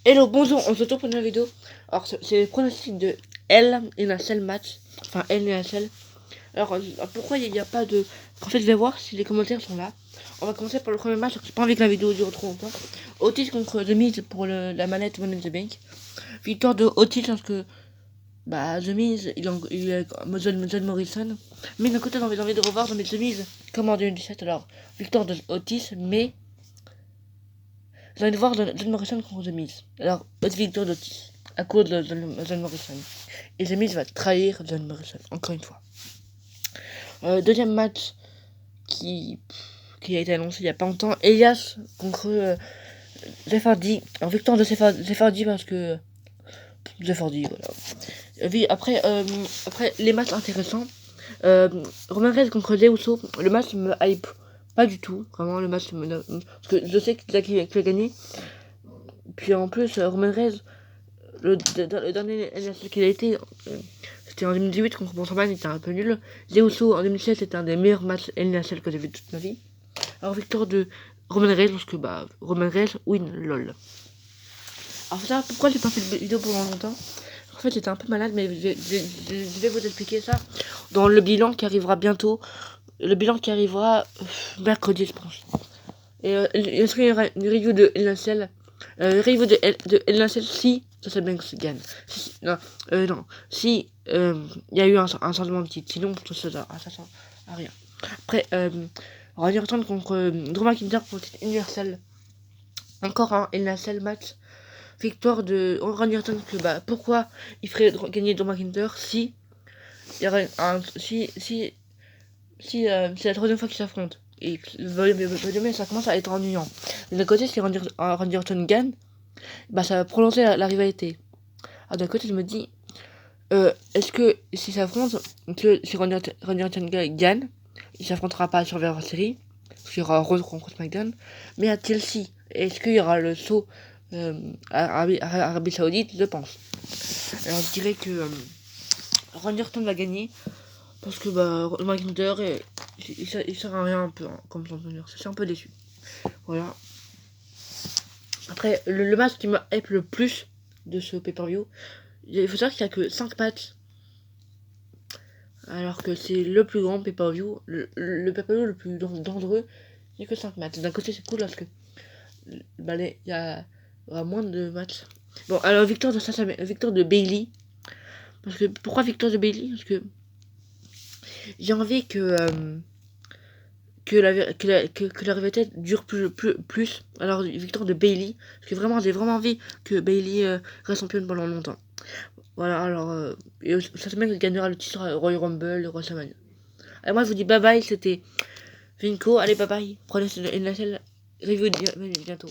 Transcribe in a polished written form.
Hello, bonjour, on se retrouve pour une nouvelle vidéo. Alors, c'est le pronostic de L et la seule match. Enfin, L et la seule. Alors, pourquoi il n'y a pas de. En fait, je vais voir si les commentaires sont là. On va commencer par le premier match, parce que j'ai pas envie que la vidéo dure trop longtemps. Otis contre The Miz pour la manette Money in the Bank. Victoire de Otis parce que. Bah, The Miz, il est John Morrison. Mais d'un côté, j'ai envie de revoir The Miz comme en 2017. Alors, victoire de Otis, mais. J'ai envie de voir John Morrison contre The Miz. Alors, haute victoire d'Otis, à cause de John Morrison. Et The Miz va trahir John Morrison, encore une fois. Deuxième match qui a été annoncé il n'y a pas longtemps. Elias contre Jeff Hardy. En victoire de Jeff Hardy parce que. Jeff Hardy, voilà. Après les matchs intéressants. Roman Reigns contre Jey Uso. Le match me hype pas du tout. Vraiment, le match me. Parce que je sais qu'il a gagné. Puis en plus, Roman Reigns, le dernier NSL qu'il a été, c'était en 2018 contre Bonsaman, il était un peu nul. Jey Uso en 2016, c'était un des meilleurs matchs NSL que j'ai vu de toute ma vie. Alors victoire de Roman Reigns, parce que bah, Roman Reigns win lol. Alors ça, pourquoi j'ai pas fait de vidéo pendant longtemps? En fait, j'étais un peu malade, mais je vais vous expliquer ça dans le bilan qui arrivera bientôt. Le bilan qui arrivera mercredi, je pense. Et est-ce qu'il y aura une review de NSL? Review de NSL si Sasha Banks gagne. Non. Si il y a eu un changement de titre. Sinon, ça sert à rien. Après, Randy Orton contre Drew McIntyre pour le titre universel. Encore un NSL match. Victoire de Randy Orton. Que, bah, pourquoi il ferait gagner Drew McIntyre si il y aurait si c'est la troisième fois qu'ils s'affrontent. Et ça commence à être ennuyant. D'un côté, si Randy Orton gagne, bah ça va prolonger la rivalité. Alors d'un côté, je me dis, est-ce que si ça s'affrontent, que si Randy Orton gagne, il s'affrontera pas à Survivor Series, parce qu'il y aura Raw contre SmackDown, mais à Chelsea, est-ce qu'il y aura le saut à Arabie Saoudite? Je pense. Alors je dirais que Randy Orton va gagner, parce que bah, McIntyre, il sert à rien un peu hein, comme championneur. Je suis un peu déçu. Voilà. Après, le match qui m'a hype le plus de ce pay-per-view, il faut savoir qu'il n'y a que 5 matchs. Alors que c'est le plus grand pay-per-view, le pay-per-view le plus dangereux, il n'y a que 5 matchs. D'un côté, c'est cool parce que bah, il y aura moins de matchs. Bon, alors victoire de Bailey. Parce que pourquoi victoire de Bailey? Parce que j'ai envie que la rivalité dure plus. Alors victoire de Bailey, parce que vraiment j'ai vraiment envie que Bailey reste championne pendant longtemps. Voilà, alors cette semaine elle gagnera le titre Royal Rumble, le WrestleMania. Et moi je vous dis bye bye, c'était Vinco, allez bye bye, prenez une nacelle, review bientôt.